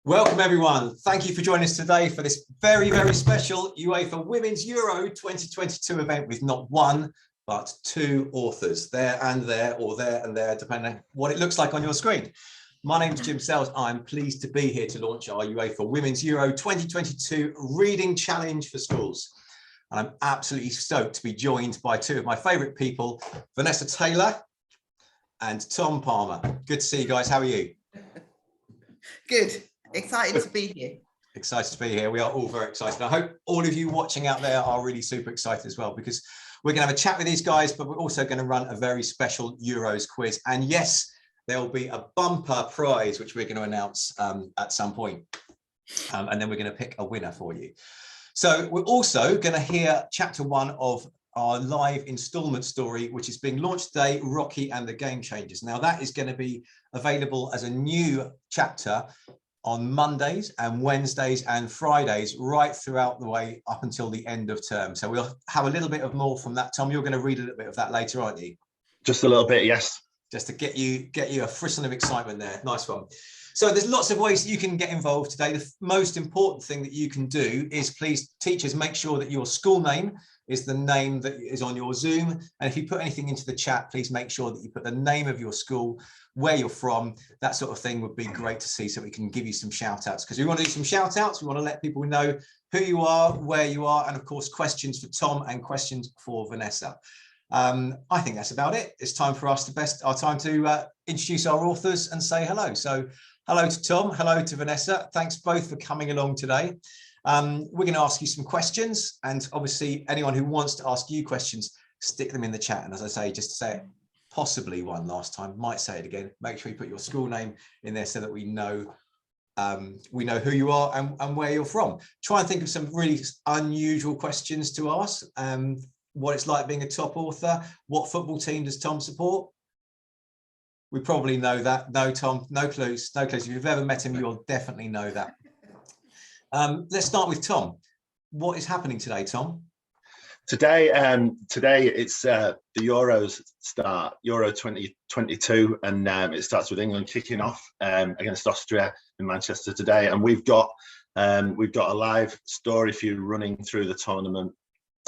Welcome everyone. Thank you for joining us today for this very, very special UEFA Women's Euro 2022 event with not one, but two authors, there and there, or there and there, depending on what it looks like on your screen. My name is Jim Sells. I'm pleased to be here to launch our UEFA Women's Euro 2022 Reading Challenge for schools. And I'm absolutely stoked to be joined by two of my favourite people, Vanessa Taylor and Tom Palmer. Good to see you guys. How are you? Good. Excited to be here. Excited to be here. We are all very excited. I hope all of you watching out there are really super excited as well, because we're going to have a chat with these guys, but we're also going to run a very special Euros quiz. And yes, there'll be a bumper prize, which we're going to announce at some point. And then we're going to pick a winner for you. So we're also going to hear chapter 1 of our live installment story, which is being launched today, Rocky and the Game Changers. Now that is going to be available as a new chapter on Mondays and Wednesdays and Fridays, right throughout the way up until the end of term. So we'll have a little bit of more from that. Tom, you're going to read a little bit of that later, aren't you? Just a little bit, yes. Just to get you a frisson of excitement there. Nice one. So there's lots of ways that you can get involved today. The most important thing that you can do is, please, teachers, make sure that your school name is the name that is on your Zoom. And if you put anything into the chat, please make sure that you put the name of your school, where you're from, that sort of thing would be great to see, so we can give you some shout outs, because we want to do some shout outs. We want to let people know who you are, where you are, and of course questions for Tom and questions for Vanessa. I think that's about it. It's time for us to introduce our authors and say hello. So hello to Tom, hello to Vanessa. Thanks both for coming along today. We're going to ask you some questions, and obviously anyone who wants to ask you questions, stick them in the chat. And as I say, just to say it possibly one last time, might say it again, make sure you put your school name in there so that we know who you are and where you're from. Try and think of some really unusual questions to ask. What it's like being a top author. What football team does Tom support? We probably know that. No, Tom, no clues, no clues. If you've ever met him, you'll definitely know that. Let's start with Tom. What is happening today, Tom? Today it's the Euros start, Euro 2022, and it starts with England kicking off against Austria in Manchester today. And we've got a live story for you running through the tournament,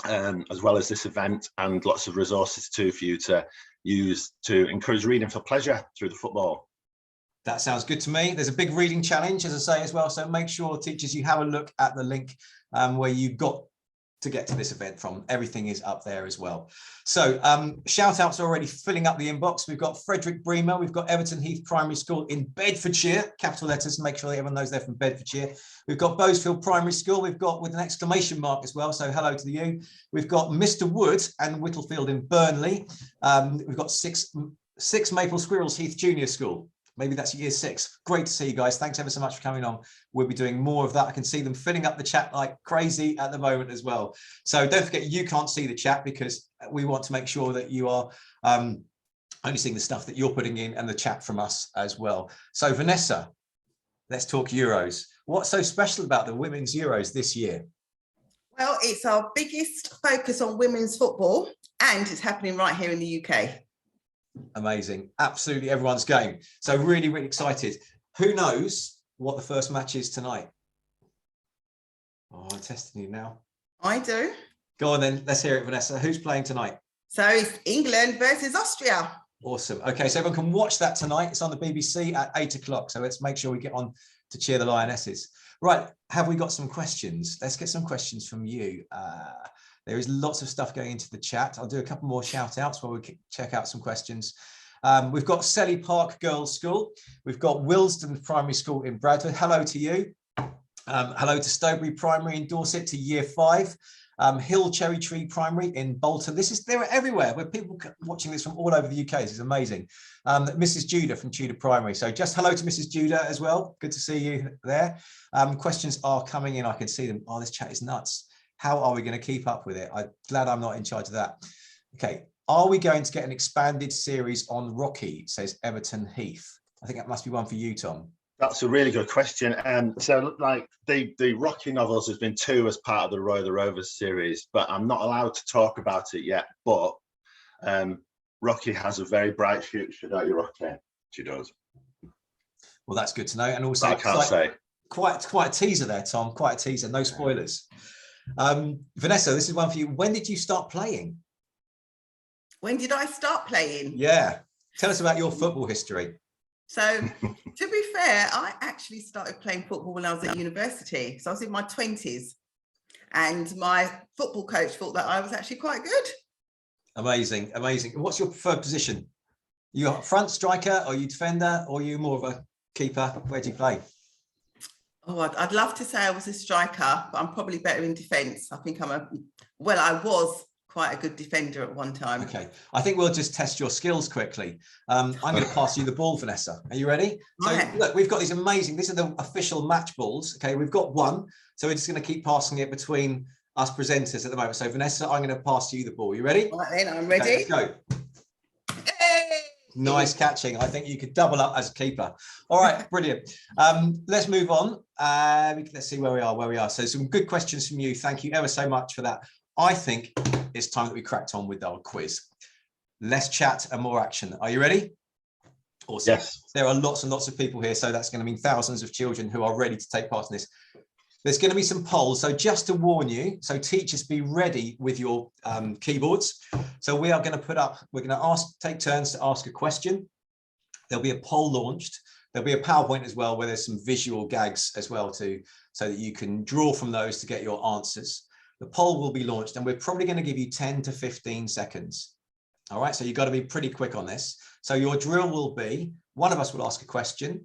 as well as this event, and lots of resources too for you to use to encourage reading for pleasure through the football. That sounds good to me. There's a big reading challenge, as I say, as well. So make sure, teachers, you have a look at the link where you've got to get to this event from. Everything is up there as well. So shout outs are already filling up the inbox. We've got Frederick Bremer. We've got Everton Heath Primary School in Bedfordshire, capital letters, make sure that everyone knows they're from Bedfordshire. We've got Bosefield Primary School. We've got with an exclamation mark as well. So hello to you. We've got Mr. Wood and Whittlefield in Burnley. We've got six Maple Squirrels Heath Junior School. Maybe that's year 6. Great to see you guys. Thanks ever so much for coming on. We'll be doing more of that. I can see them filling up the chat like crazy at the moment as well. So don't forget, you can't see the chat because we want to make sure that you are only seeing the stuff that you're putting in and the chat from us as well. So Vanessa, let's talk Euros. What's so special about the Women's Euros this year? Well, it's our biggest focus on women's football, and it's happening right here in the UK. Amazing. Absolutely everyone's game. So really, really excited. Who knows what the first match is tonight? Oh, I'm testing you now. I do. Go on then. Let's hear it, Vanessa. Who's playing tonight? So it's England versus Austria. Awesome. Okay, so everyone can watch that tonight. It's on the BBC at 8 o'clock. So let's make sure we get on to cheer the Lionesses. Right. Have we got some questions? Let's get some questions from you. There is lots of stuff going into the chat. I'll do a couple more shout outs while we check out some questions. We've got Selly Park Girls School. We've got Willesden Primary School in Bradford. Hello to you. Hello to Stowbury Primary in Dorset, to year 5. Hill Cherry Tree Primary in Bolton. They're everywhere. We're people watching this from all over the UK. This is amazing. Mrs. Judah from Tudor Primary. So just hello to Mrs. Judah as well. Good to see you there. Questions are coming in. I can see them. Oh, this chat is nuts. How are we going to keep up with it? I'm glad I'm not in charge of that. Okay. Are we going to get an expanded series on Rocky, says Everton Heath? I think that must be one for you, Tom. That's a really good question. So like the Rocky novels, there's been 2 as part of the Roy the Rovers series, but I'm not allowed to talk about it yet. But Rocky has a very bright future, don't you, Rocky? She does. Well, that's good to know. And also, but I can't say. Quite a teaser there, Tom. Quite a teaser. No spoilers. Vanessa, this is one for you. When did you start playing? When did I start playing? Yeah. Tell us about your football history. So, to be fair, I actually started playing football when I was at university. So I was in my 20s, and my football coach thought that I was actually quite good. Amazing, amazing. What's your preferred position? You a front striker, or you defender, or you more of a keeper? Where do you play? Oh, I'd love to say I was a striker, but I'm probably better in defence. I think I was quite a good defender at one time. Okay, I think we'll just test your skills quickly. I'm going to pass you the ball, Vanessa. Are you ready? Right. So look, we've got these amazing, these are the official match balls. Okay, we've got one. So we're just going to keep passing it between us presenters at the moment. So Vanessa, I'm going to pass you the ball. You ready? Right then, I'm ready. Okay, let's go. Hey! Nice catching. I think you could double up as a keeper. All right, brilliant. Let's move on. Let's see where we are. So some good questions from you. Thank you ever so much for that. I think it's time that we cracked on with our quiz. Less chat and more action. Are you ready? Awesome. Yes. There are lots and lots of people here, so that's going to mean thousands of children who are ready to take part in this. There's going to be some polls. So just to warn you, so teachers, be ready with your keyboards. So we are going to we're going to take turns to ask a question. There'll be a poll launched. There'll be a PowerPoint as well, where there's some visual gags as well so that you can draw from those to get your answers. The poll will be launched, and we're probably going to give you 10 to 15 seconds. All right, so you've got to be pretty quick on this. So your drill will be, one of us will ask a question.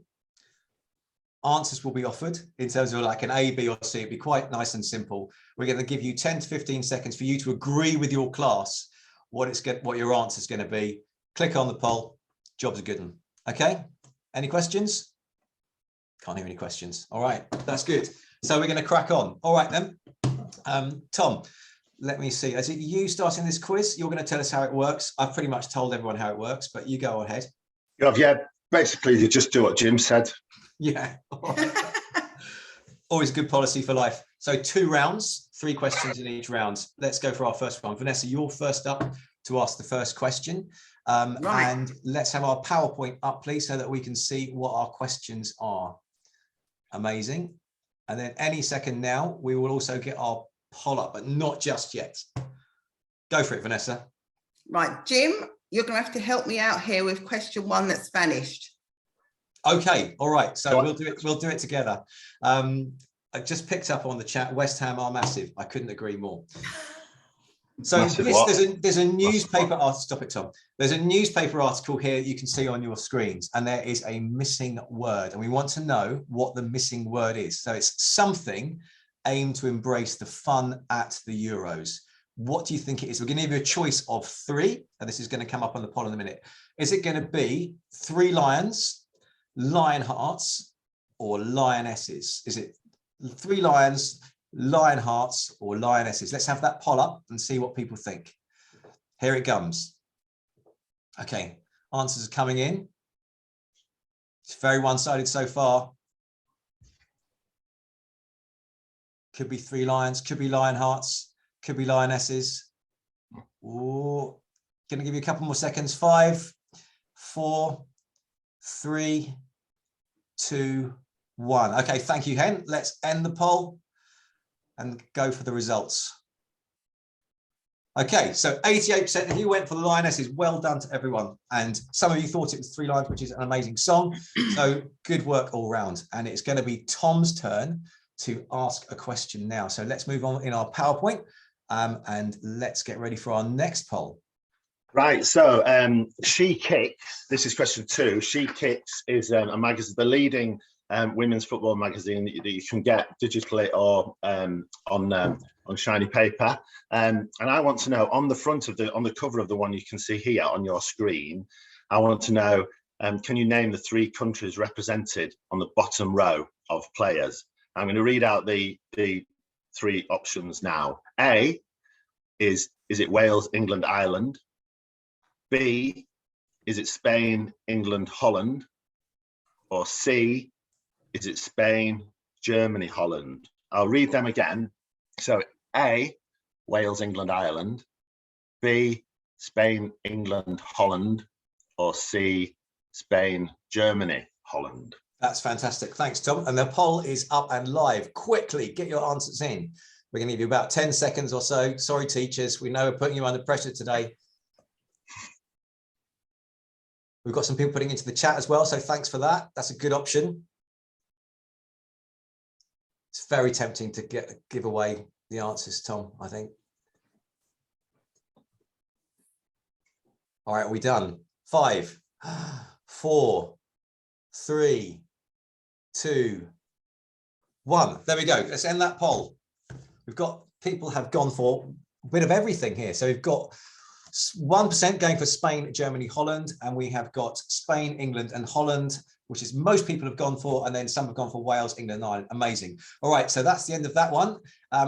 Answers will be offered in terms of like an A, B, or C. It'll be quite nice and simple. We're going to give you 10 to 15 seconds for you to agree with your class what your answer is going to be. Click on the poll. Job's a good one. Okay, any questions? Can't hear any questions. All right, that's good. So we're going to crack on. All right then. Tom, let me see. Is it you starting this quiz? You're going to tell us how it works. I've pretty much told everyone how it works, but you go ahead. Yeah, basically you just do what Jim said. Yeah. Always a good policy for life. So 2 rounds, 3 questions in each round. Let's go for our first one. Vanessa, you're first up to ask the first question. Right. And let's have our PowerPoint up, please, so that we can see what our questions are. Amazing. And then any second now, we will also get our poll up, but not just yet. Go for it, Vanessa. Right, Jim, you're going to have to help me out here with question 1 that's vanished. Okay, all right. So we'll do it together. I just picked up on the chat. West Ham are massive. I couldn't agree more. So there's a newspaper article. Stop it, Tom. There's a newspaper article here you can see on your screens, and there is a missing word, and we want to know what the missing word is. So it's something aimed to embrace the fun at the Euros. What do you think it is? We're going to give you a choice of 3, and this is going to come up on the poll in a minute. Is it going to be 3 lions, lion hearts, or lionesses? Is it 3 lions, lion hearts, or lionesses? Let's have that poll up and see what people think. Here it comes. Okay, answers are coming in. It's very one-sided so far. Could be 3 lions, could be lion hearts, could be lionesses. Ooh, gonna give you a couple more seconds. 5, 4, 3, 2, 1. Okay, thank you, Hen. Let's end the poll and go for the results. Okay, so 88% of you went for the lionesses. Well done to everyone. And some of you thought it was 3 lions, which is an amazing song. So good work all round. And it's going to be Tom's turn to ask a question now. So let's move on in our PowerPoint and let's get ready for our next poll. Right, so She Kicks, this is question 2. She Kicks is a magazine, the leading women's football magazine that you can get digitally or on shiny paper. And I want to know, on the front of on the cover of the one you can see here on your screen, I want to know, can you name the 3 countries represented on the bottom row of players? I'm going to read out the 3 options now. A, is it Wales, England, Ireland? B, is it Spain, England, Holland? Or C, is it Spain, Germany, Holland? I'll read them again. So A, Wales, England, Ireland. B, Spain, England, Holland. Or C, Spain, Germany, Holland. That's fantastic. Thanks, Tom. And the poll is up and live. Quickly, get your answers in. We're going to give you about 10 seconds or so. Sorry, teachers. We know we're putting you under pressure today. We've got some people putting into the chat as well, so thanks for that. That's a good option. It's very tempting to give away the answers, Tom, I think. All right, are we done? 5, 4, 3, 2, 1. There we go. Let's end that poll. We've got people have gone for a bit of everything here. So we've got 1% going for Spain, Germany, Holland, and we have got Spain, England, and Holland, which is most people have gone for, and then some have gone for Wales, England, and Ireland. Amazing. All right, so that's the end of that one.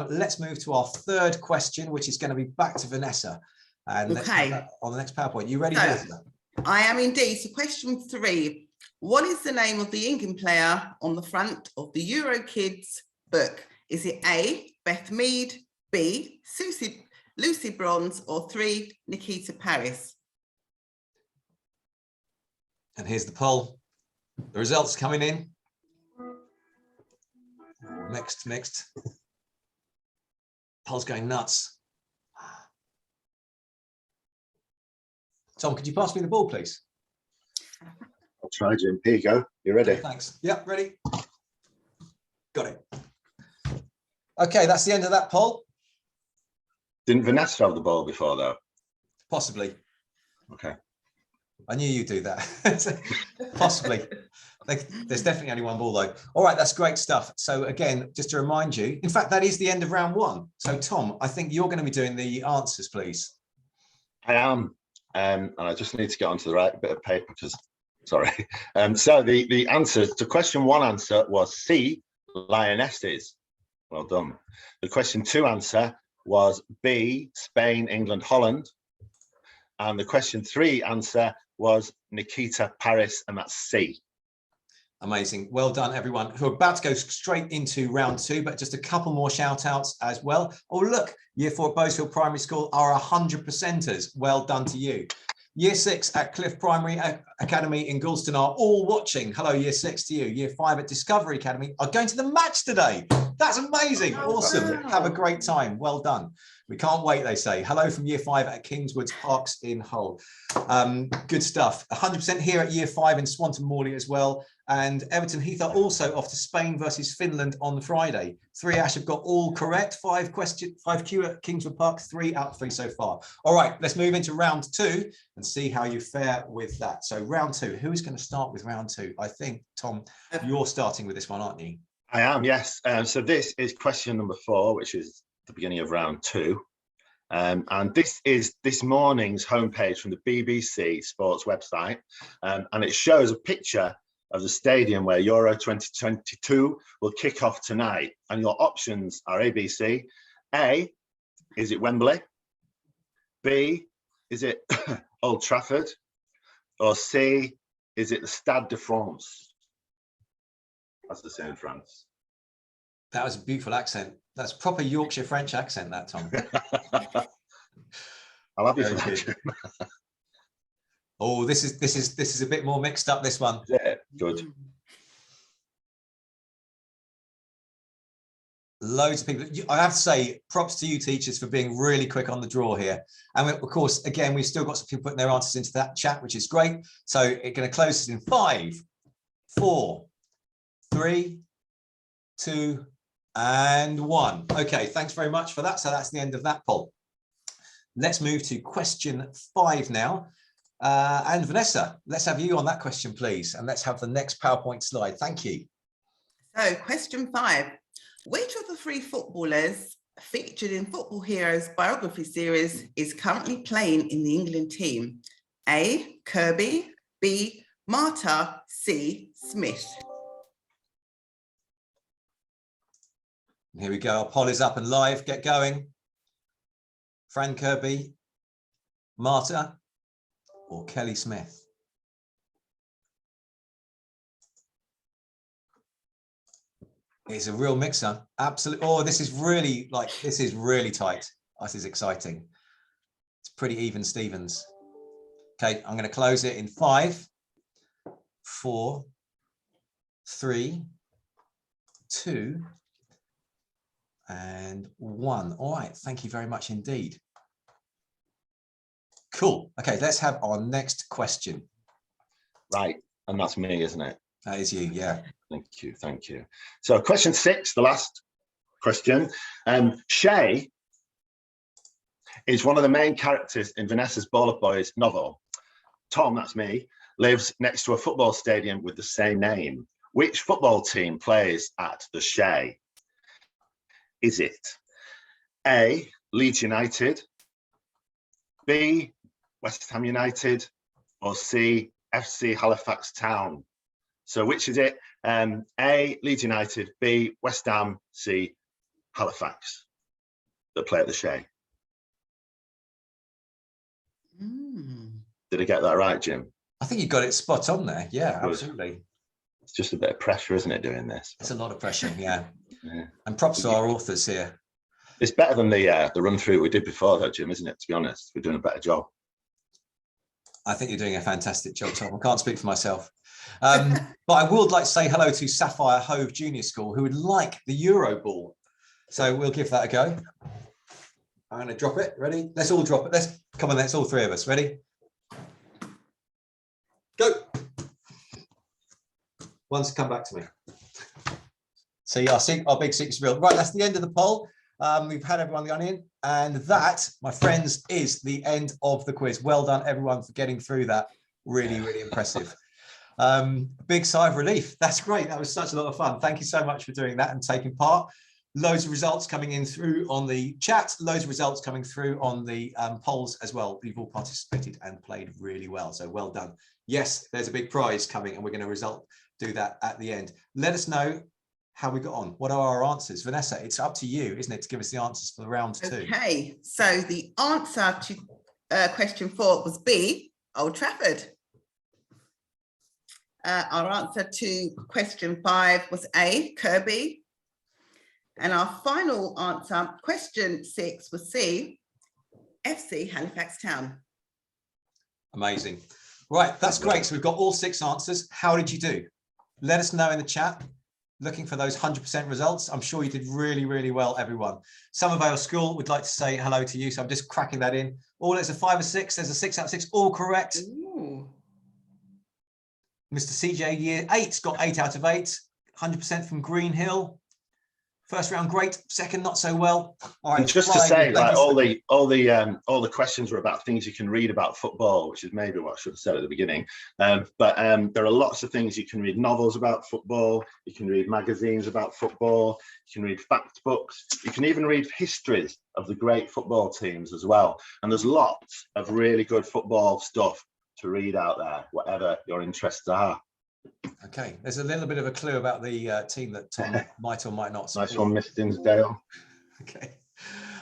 Let's move to our third question, which is going to be back to Vanessa. And let's have that on the next PowerPoint. You ready, Vanessa? I am indeed. So question 3. What is the name of the England player on the front of the Euro Kids book? Is it A, Beth Mead, B, Lucy Bronze, or 3, Nikita Paris? And here's the poll. The results coming in. Mixed. Poll's going nuts. Tom, could you pass me the ball, please? I'll try, Jim. Here you go. You ready? Okay, thanks. Yep, ready. Got it. Okay, that's the end of that poll. Didn't Vanessa have the ball before, though? Possibly. Okay. I knew you'd do that. Possibly. There's definitely only one ball, though. All right, that's great stuff. So again, just to remind you, in fact, that is the end of round 1. So Tom, I think you're going to be doing the answers, please. I am. And I just need to get onto the right bit of paper because, sorry. So the answer to question 1 answer was C, lionesses. Well done. The question 2 answer was B, Spain, England, Holland. And the question 3 answer was Nikita Paris, and that's C. Amazing. Well done, everyone. Who are about to go straight into round 2, but just a couple more shout outs as well. Oh, look, Year 4 at Bosefield Primary School are 100%ers. Well done to you. Year 6 at Cliff Primary Academy in Goulston are all watching. Hello, Year 6 to you. Year 5 at Discovery Academy are going to the match today. That's amazing. Awesome. Have a great time. Well done. We can't wait, they say. Hello from Year 5 at Kingswoods Parks in Hull. Good stuff. 100% here at Year 5 in Swanton Morley as well. And Everton Heath are also off to Spain versus Finland on Friday. 3 Ash have got all correct. 5 Q at Kingswood Park, 3 out of 3 so far. All right, let's move into round 2 and see how you fare with that. So round 2, who is going to start with round 2? I think, Tom, you're starting with this one, aren't you? I am, yes. So this is question number 4, which is the beginning of round 2. And this is this morning's homepage from the BBC Sports website. And it shows a picture of the stadium where Euro 2022 will kick off tonight. And your options are ABC. A, is it Wembley? B, is it Old Trafford? Or C, is it the Stade de France? As they say in France. That was a beautiful accent. That's proper Yorkshire French accent, that, Tom. I love you. Oh, this is a bit more mixed up, this one. Yeah, good. Loads of people. I have to say, props to you, teachers, for being really quick on the draw here. And of course, again, we've still got some people putting their answers into that chat, which is great. So it's going to close this in 5, 4, 3, 2, and 1. Okay, thanks very much for that. So that's the end of that poll. Let's move to question 5 now. And Vanessa, let's have you on that question, please. And let's have the next PowerPoint slide. Thank you. So question 5. Which of the 3 footballers featured in Football Heroes biography series is currently playing in the England team? A, Kirby, B, Marta, C, Smith. Here we go. Our poll is up and live. Get going. Fran Kirby, Marta, or Kelly Smith? It's a real mixer. Absolutely. Oh, this is really tight. This is exciting. It's pretty even Stevens. Okay, I'm going to close it in 5, 4, 3, 2, and 1. All right, thank you very much indeed. Cool. Okay, let's have our next question. Right, and that's me, isn't it? That is you, yeah. Thank you, thank you. So question 6, the last question. Shay is one of the main characters in Vanessa's Ball of Boys novel. Tom, that's me, lives next to a football stadium with the same name. Which football team plays at the Shay? Is it A, Leeds United, B, West Ham United, or C, FC Halifax Town? So which is it? A, Leeds United, B, West Ham, C, Halifax that play at the Shay. Did I get that right, Jim? I think you got it spot on there. Yeah, absolutely. It's just a bit of pressure, isn't it, doing this? It's a lot of pressure, yeah. Yeah. And props to our authors here. It's better than the run through we did before, though, Jim, isn't it? To be honest, we're doing a better job. I think you're doing a fantastic job, Tom. I can't speak for myself. But I would like to say hello to Sapphire Hove Junior School, who would like the Euro ball. So we'll give that a go. I'm going to drop it. Ready? Let's all drop it. Let's come on. Let's all three of us. Ready? Go. One's come back to me. See, our big secret's real. Right, that's the end of the poll. We've had everyone going in, and that, my friends, is the end of the quiz. Well done, everyone, for getting through that. Really, really impressive. Big sigh of relief. That's great. That was such a lot of fun. Thank you so much for doing that and taking part. Loads of results coming in through on the chat. Loads of results coming through on the polls as well. You've all participated and played really well. So well done. Yes, there's a big prize coming, and we're going to do that at the end. Let us know how we got on. What are our answers? Vanessa, it's up to you, isn't it, to give us the answers for round 2. Okay, so the answer to question 4 was B, Old Trafford. Our answer to question 5 was A, Kirby. And our final answer, question 6, was C, FC Halifax Town. Amazing. Right, that's great. So we've got all 6 answers. How did you do? Let us know in the chat. Looking for those 100% results. I'm sure you did really, really well, everyone. Somervale School would like to say hello to you. So I'm just cracking that in. Oh, there's a 5 or 6. There's a 6 out of 6. All correct. Ooh. Mr. CJ Year 8's got 8 out of 8. 100% from Green Hill. First round, great. Second, not so well. All right. And just to say, like all the questions were about things you can read about football, which is maybe what I should have said at the beginning. But there are lots of things you can read: novels about football. You can read magazines about football. You can read fact books. You can even read histories of the great football teams as well. And there's lots of really good football stuff to read out there, whatever your interests are. Okay, there's a little bit of a clue about the team that Tom might or might not support. Nice one, Mr. Dinsdale. Okay.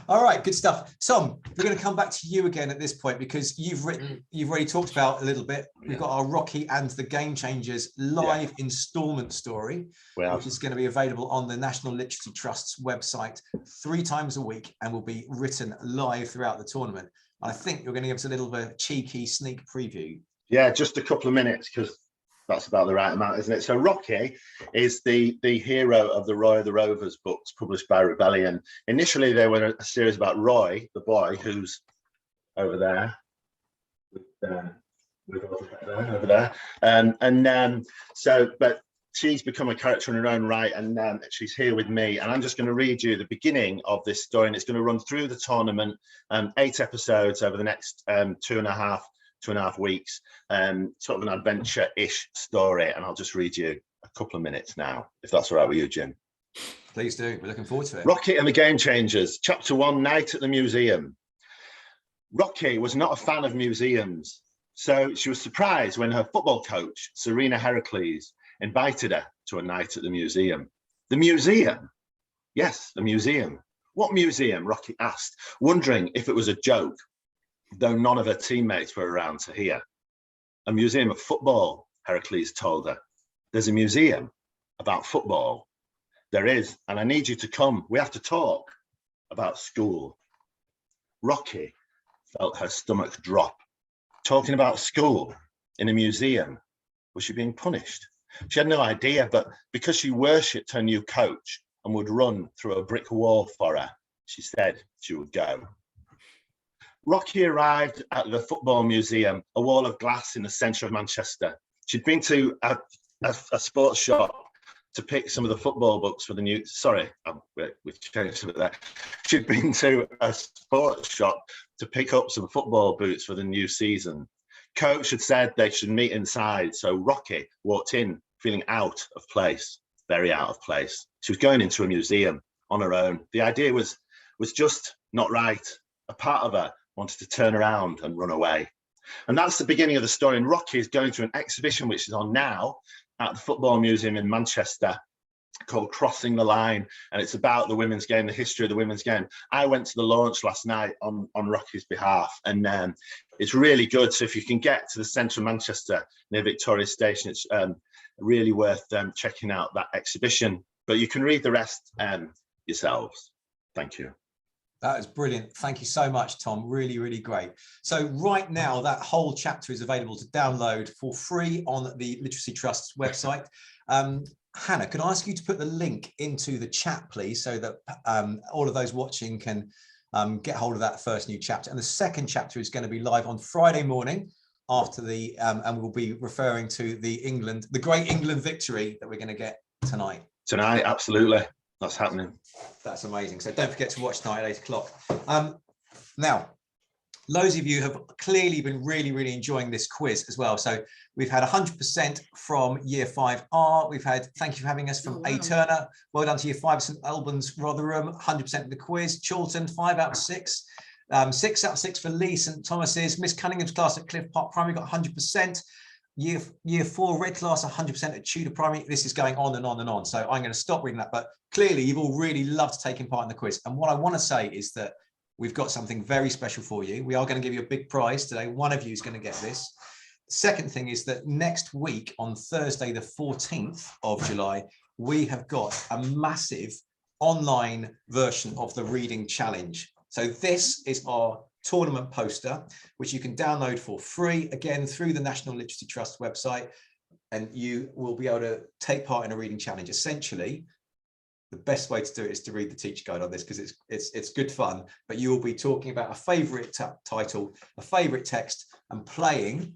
All right, good stuff. Tom, we're going to come back to you again at this point because you've already talked about a little bit. We've got our Rocky and the Game Changers live instalment story, which is going to be available on the National Literacy Trust's website 3 times a week and will be written live throughout the tournament. I think you're going to give us a little bit of a cheeky sneak preview. Yeah, just a couple of minutes because that's about the right amount, isn't it? So Rocky is the hero of the Roy of the Rovers books published by Rebellion. Initially, they were a series about Roy, the boy who's over there, but she's become a character in her own right, and she's here with me. And I'm just going to read you the beginning of this story, and it's going to run through the tournament, 8 episodes over the next 2.5 weeks, sort of an adventure-ish story, and I'll just read you a couple of minutes now, if that's all right with you, Jim. Please do. We're looking forward to it. Rocky and the Game Changers, Chapter 1, Night at the Museum. Rocky was not a fan of museums, so she was surprised when her football coach, Serena Heracles, invited her to a night at the museum. The museum? Yes, the museum. What museum? Rocky asked, wondering if it was a joke, though none of her teammates were around to hear. A museum of football, Heracles told her. There's a museum about football. There is, and I need you to come. We have to talk about school. Rocky felt her stomach drop. Talking about school in a museum. Was she being punished? She had no idea, but because she worshipped her new coach and would run through a brick wall for her, she said she would go. Rocky arrived at the Football Museum, a wall of glass in the centre of Manchester. She'd been to a sports shop to pick some of the football books for the new, we've changed a bit there. She'd been to a sports shop to pick up some football boots for the new season. Coach had said they should meet inside, so Rocky walked in feeling out of place, very out of place. She was going into a museum on her own. The idea was just not right. A part of her wanted to turn around and run away. And that's the beginning of the story. And Rocky is going to an exhibition which is on now at the Football Museum in Manchester called Crossing the Line. And it's about the women's game, the history of the women's game. I went to the launch last night on Rocky's behalf, and it's really good. So if you can get to the centre of Manchester near Victoria Station, it's really worth checking out that exhibition. But you can read the rest yourselves. Thank you. That is brilliant. Thank you so much, Tom. Really, really great. So right now, that whole chapter is available to download for free on the Literacy Trust's website. Hannah, can I ask you to put the link into the chat, please, so that all of those watching can get hold of that first new chapter. And the second chapter is going to be live on Friday morning after the, and we'll be referring to the great England victory that we're going to get tonight. Tonight, absolutely. That's happening. That's amazing. So don't forget to watch tonight at 8 o'clock. Now, loads of you have clearly been really, really enjoying this quiz as well. So we've had 100% from Year 5R. We've had, thank you for having us, from A. Turner. Well done to Year 5, St Albans, Rotherham, 100% of the quiz. Chorlton, 5 out of 6. 6 out of 6 for Lee St Thomas's. Miss Cunningham's class at Cliff Park Primary got 100%. Year 4 red class 100% at Tudor Primary. This is going on and on and on, so I'm going to stop reading that, but clearly you've all really loved taking part in the quiz. And what I want to say is that we've got something very special for you. We are going to give you a big prize today. One of you is going to get this. Second thing is that next week on Thursday the 14th of July, we have got a massive online version of the reading challenge. So this is our tournament poster, which you can download for free, again, through the National Literacy Trust website, and you will be able to take part in a reading challenge. Essentially, the best way to do it is to read the teacher guide on this, because it's good fun, but you will be talking about a favourite title, a favourite text, and playing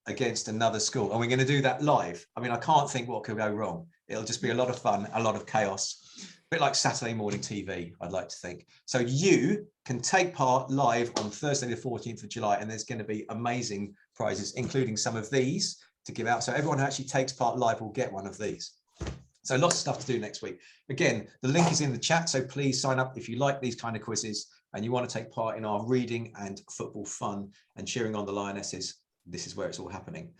against another school. And we're going to do that live. I mean, I can't think what could go wrong. It'll just be a lot of fun, a lot of chaos. A bit like Saturday morning TV, I'd like to think. So you can take part live on Thursday the 14th of July, and there's going to be amazing prizes, including some of these to give out. So everyone who actually takes part live will get one of these. So lots of stuff to do next week. Again, the link is in the chat, so please sign up if you like these kind of quizzes and you want to take part in our reading and football fun and cheering on the Lionesses. This is where it's all happening.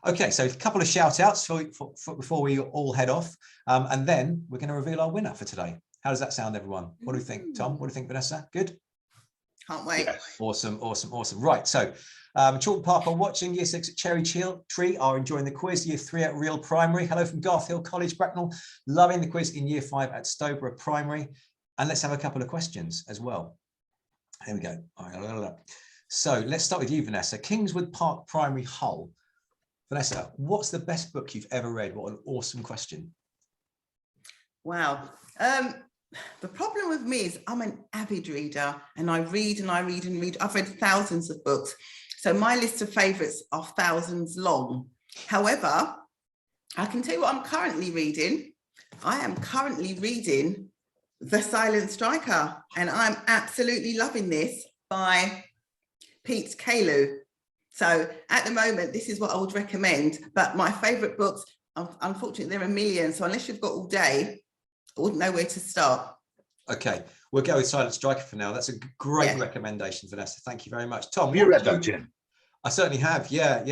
Okay, so a couple of shout outs before we all head off, and then we're going to reveal our winner for today. How does that sound, everyone? What do you think, Tom? What do you think, Vanessa? Good? Can't wait. Yes. Awesome, awesome, awesome. Right, so Chorlton Park are watching. Year 6 at Cherry Tree are enjoying the quiz. Year 3 at Real Primary. Hello from Garth Hill College, Bracknell. Loving the quiz in Year 5 at Stowborough Primary. And let's have a couple of questions as well. Here we go. So let's start with you, Vanessa. Kingswood Park Primary, Hull. Vanessa, what's the best book you've ever read? What an awesome question. Wow. The problem with me is I'm an avid reader, and I read and I read and read. I've read thousands of books. So my list of favourites are thousands long. However, I can tell you what I'm currently reading. I am currently reading The Silent Striker, and I'm absolutely loving this, by Pete Cayley. So at the moment, this is what I would recommend, but my favourite books, unfortunately, there are a million. So unless you've got all day, I wouldn't know where to start. Okay, we'll go with Silent Striker for now. That's a great recommendation, Vanessa. Thank you very much. Tom, have you read that, Jim? I certainly have. Yeah.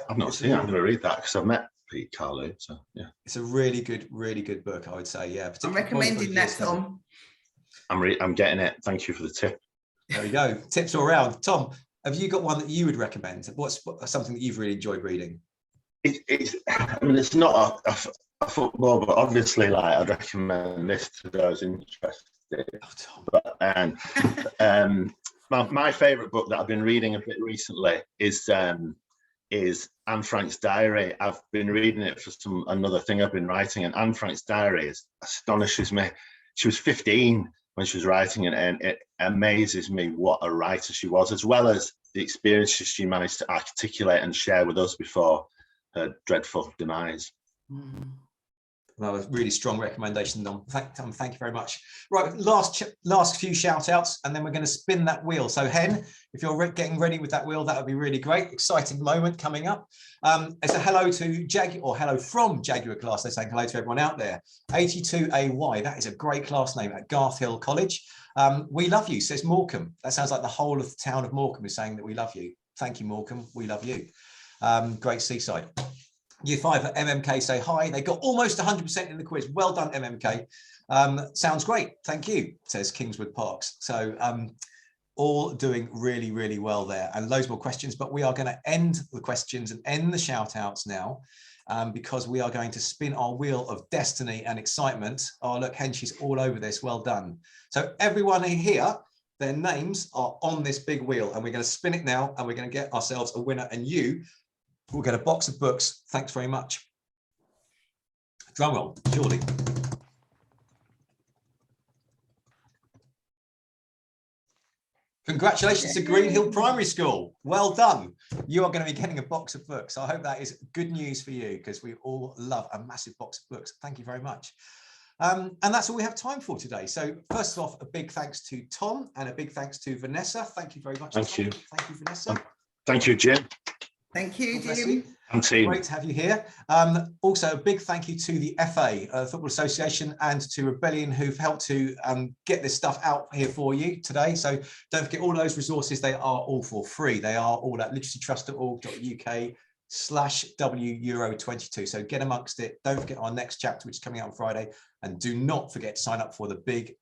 I've not seen it. I'm going to read that because I've met Pete Cayley. So yeah, it's a really good book, I would say. Yeah, I'm recommending that, Tom. I'm getting it. Thank you for the tip. There we go. Tips all around. Tom, have you got one that you would recommend? What's something that you've really enjoyed reading? I mean, it's not a football, but obviously, like, I'd recommend this to those interested. But my favourite book that I've been reading a bit recently is is Anne Frank's diary. I've been reading it for another thing I've been writing, and Anne Frank's diary astonishes me. She was 15 when she was writing it, and it amazes me what a writer she was, as well as the experiences she managed to articulate and share with us before her dreadful demise. Well, a really strong recommendation, Tom. Thank you very much. Right, last few shout outs, and then we're going to spin that wheel. So Hen, if you're getting ready with that wheel, that would be really great. Exciting moment coming up. It's a hello to Jaguar, or hello from Jaguar class. They're saying hello to everyone out there. 82AY, that is a great class name at Garth Hill College. We love you, says Morecambe. That sounds like the whole of the town of Morecambe is saying that we love you. Thank you, Morecambe. We love you. Great seaside. Year 5 at MMK say hi. They got almost 100% in the quiz. Well done, MMK. Sounds great. Thank you, says Kingswood Parks. So all doing really, really well there, and loads more questions, but we are going to end the questions and end the shout outs now because we are going to spin our wheel of destiny and excitement. Oh, look, Henshie's all over this. Well done. So everyone here, their names are on this big wheel, and we're going to spin it now, and we're going to get ourselves a winner, and you will get a box of books. Thanks very much. Drum roll, surely. Congratulations to Green Hill Primary School. Well done. You are going to be getting a box of books. I hope that is good news for you, because we all love a massive box of books. Thank you very much. And that's all we have time for today. So first off, a big thanks to Tom and a big thanks to Vanessa. Thank you very much. Thank you. Thank you, Vanessa. Thank you, Jim. Thank you, Jim. And team. Great to have you here. Also, a big thank you to the FA, Football Association, and to Rebellion, who've helped to get this stuff out here for you today. So don't forget all those resources. They are all for free. They are all at literacytrust.org.uk/WEuro22. So get amongst it. Don't forget our next chapter, which is coming out on Friday. And do not forget to sign up for the big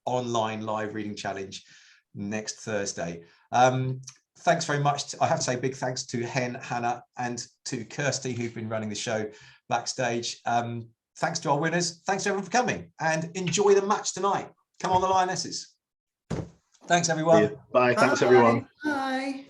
online live reading challenge next Thursday. Thanks very much. I have to say big thanks to Hen, Hannah, and to Kirsty, who've been running the show backstage. Thanks to our winners. Thanks to everyone for coming, and enjoy the match tonight. Come on, the Lionesses. Thanks, everyone. Bye. Thanks, everyone. Bye.